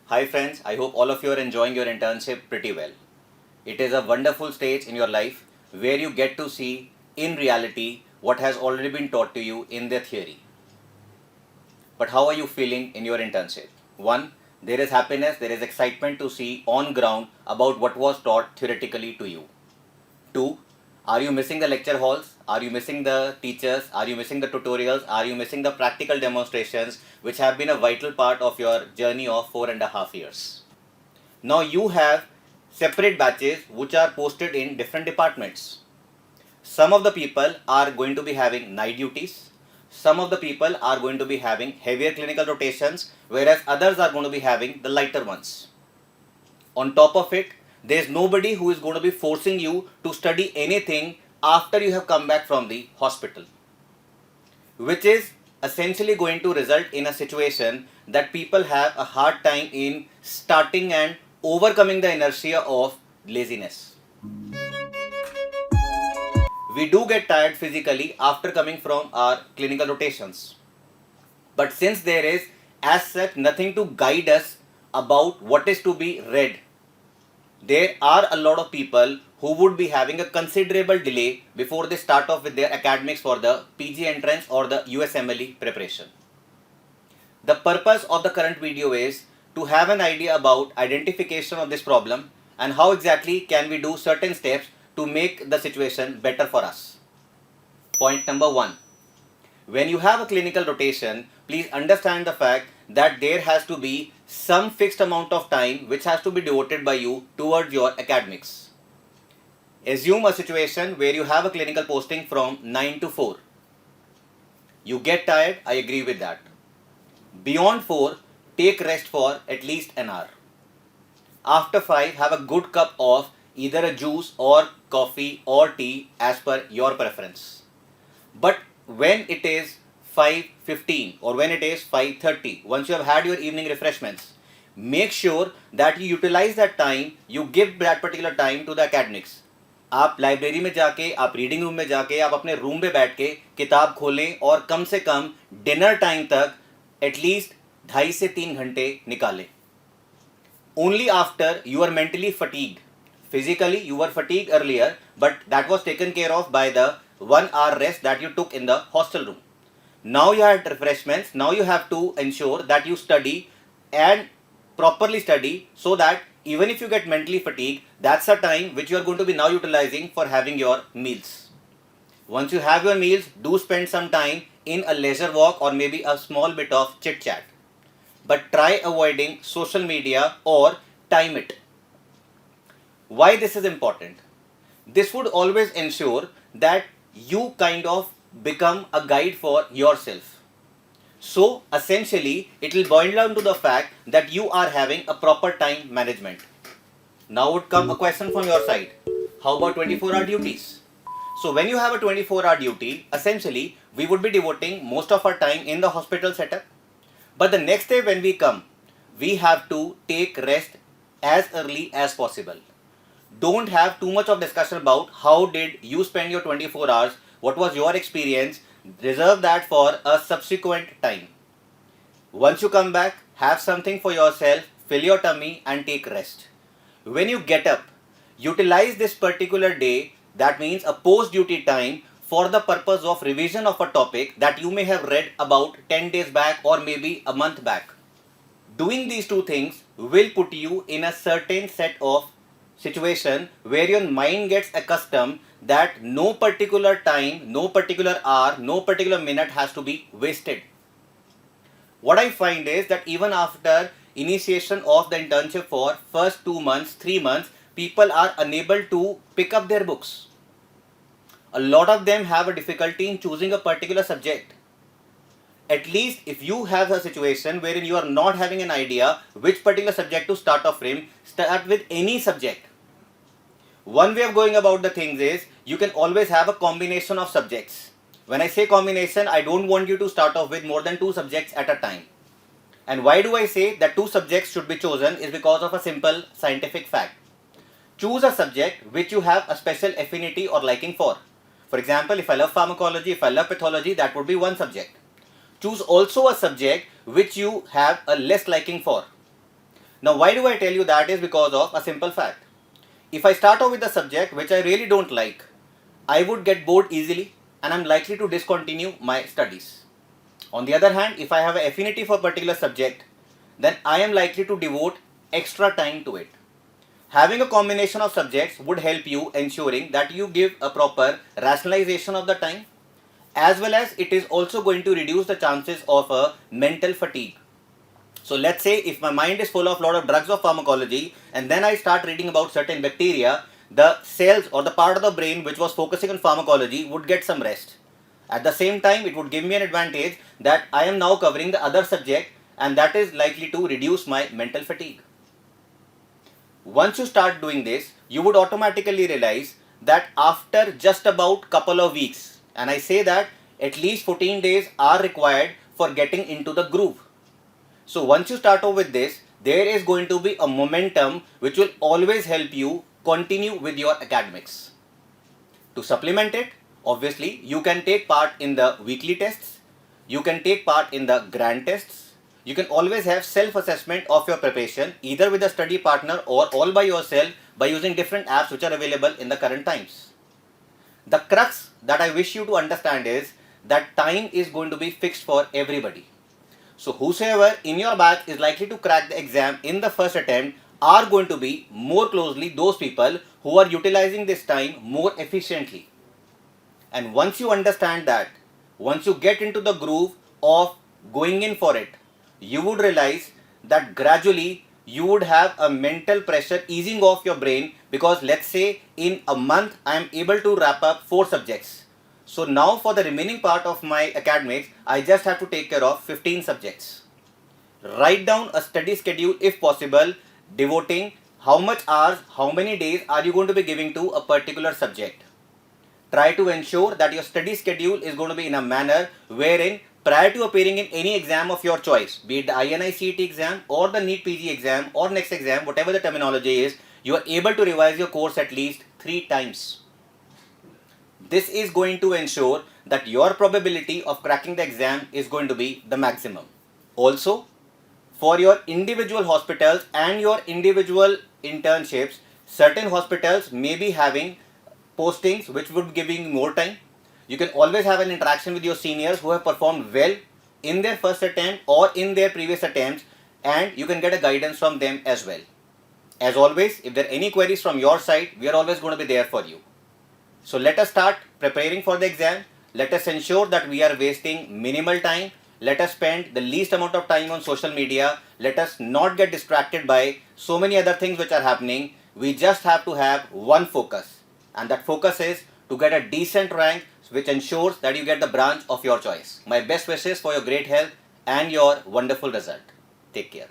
Hi friends, I hope all of you are enjoying your internship pretty well. It is a wonderful stage in your life where you get to see in reality what has already been taught to you in the theory. But how are you feeling in your internship? One, there is happiness, there is excitement to see on ground about what was taught theoretically to you. Two, are you missing the lecture halls? Are you missing the teachers? Are you missing the tutorials? Are you missing the practical demonstrations which have been a vital part of your journey of 4.5 years? Now you have separate batches which are posted in different departments. Some of the people are going to be having night duties. Some of the people are going to be having heavier clinical rotations, whereas others are going to be having the lighter ones. On top of it, there is nobody who is going to be forcing you to study anything after you have come back from the hospital, which is essentially going to result in a situation that people have a hard time in starting and overcoming the inertia of laziness. We do get tired physically after coming from our clinical rotations, but since there is as such nothing to guide us about what is to be read, there are a lot of people who would be having a considerable delay before they start off with their academics for the PG entrance or the USMLE preparation. The purpose of the current video is to have an idea about identification of this problem and how exactly can we do certain steps to make the situation better for us. Point number 1. When you have a clinical rotation, please understand the fact that there has to be some fixed amount of time which has to be devoted by you towards your academics. Assume a situation where you have a clinical posting from 9 to 4. You get tired, I agree with that. Beyond 4, take rest for at least an hour. After 5, have a good cup of either a juice or coffee or tea as per your preference. But when it is 5:15 or when it is 5:30, once you have had your evening refreshments, make sure that you utilize that time, you give that particular time to the academics. आप library में जाके, आप reading room में जाके, आप अपने room में बैठ के किताब खोलें और कम से कम डिनर टाइम तक एटलीस्ट 2.5 से 3 घंटे निकालें. Only after you are mentally fatigued. Physically you were fatigued earlier, but that was taken care of by the 1 hour rest that you took in the hostel room. Now you had refreshments. Now you have to ensure that you study and properly study, so that even if you get mentally fatigued, that's a time which you are going to be now utilizing for having your meals. Once you have your meals, do spend some time in a leisure walk or maybe a small bit of chit chat. But try avoiding social media or time it. Why this is important? This would always ensure that you kind of become a guide for yourself. So essentially it will boil down to the fact that you are having a proper time management. Now would come a question from your side. How about 24-hour duties? So when you have a 24-hour duty, essentially we would be devoting most of our time in the hospital setup. But the next day when we come, we have to take rest as early as possible. Don't have too much of discussion about how did you spend your 24 hours, what was your experience. Reserve that for a subsequent time. Once you come back, have something for yourself, fill your tummy and take rest. When you get up, utilize this particular day, that means a post-duty time, for the purpose of revision of a topic that you may have read about 10 days back or maybe a month back. Doing these two things will put you in a certain set of situation where your mind gets accustomed that no particular time, no particular hour, no particular minute has to be wasted. What I find is that even after initiation of the internship for first 2 months, 3 months, people are unable to pick up their books. A lot of them have a difficulty in choosing a particular subject. At least if you have a situation wherein you are not having an idea which particular subject to start off from, start with any subject. One way of going about the things is you can always have a combination of subjects. When I say combination, I don't want you to start off with more than 2 subjects at a time. And why do I say that 2 subjects should be chosen is because of a simple scientific fact. Choose a subject which you have a special affinity or liking for. For example, if I love pharmacology, if I love pathology, that would be one subject. Choose also a subject which you have a less liking for. Now, why do I tell you that is because of a simple fact. If I start off with a subject which I really don't like, I would get bored easily and I'm likely to discontinue my studies. On the other hand, if I have an affinity for a particular subject, then I am likely to devote extra time to it. Having a combination of subjects would help you ensuring that you give a proper rationalization of the time, as well as it is also going to reduce the chances of a mental fatigue. So let's say if my mind is full of lot of drugs of pharmacology and then I start reading about certain bacteria, the cells or the part of the brain which was focusing on pharmacology would get some rest. At the same time, it would give me an advantage that I am now covering the other subject, and that is likely to reduce my mental fatigue. Once you start doing this, you would automatically realize that after just about couple of weeks, and I say that at least 14 days are required for getting into the groove. So once you start off with this, there is going to be a momentum which will always help you continue with your academics. To supplement it, obviously, you can take part in the weekly tests, you can take part in the grand tests, you can always have self-assessment of your preparation either with a study partner or all by yourself by using different apps which are available in the current times. The crux that I wish you to understand is that time is going to be fixed for everybody. So whosoever in your batch is likely to crack the exam in the first attempt are going to be more closely those people who are utilizing this time more efficiently. And once you understand that, once you get into the groove of going in for it, you would realize that gradually you would have a mental pressure easing off your brain, because let's say in a month I am able to wrap up 4 subjects. So now for the remaining part of my academics, I just have to take care of 15 subjects. Write down a study schedule if possible, devoting how much hours, how many days are you going to be giving to a particular subject. Try to ensure that your study schedule is going to be in a manner wherein prior to appearing in any exam of your choice, be it the INI-CET exam or the NEET PG exam or next exam, whatever the terminology is, you are able to revise your course at least 3 times. This is going to ensure that your probability of cracking the exam is going to be the maximum. Also, for your individual hospitals and your individual internships, certain hospitals may be having postings which would give you more time. You can always have an interaction with your seniors who have performed well in their first attempt or in their previous attempts, and you can get a guidance from them as well. As always, if there are any queries from your side, we are always going to be there for you. So let us start preparing for the exam. Let us ensure that we are wasting minimal time. Let us spend the least amount of time on social media. Let us not get distracted by so many other things which are happening. We just have to have one focus, and that focus is to get a decent rank which ensures that you get the branch of your choice. My best wishes for your great health and your wonderful result. Take care.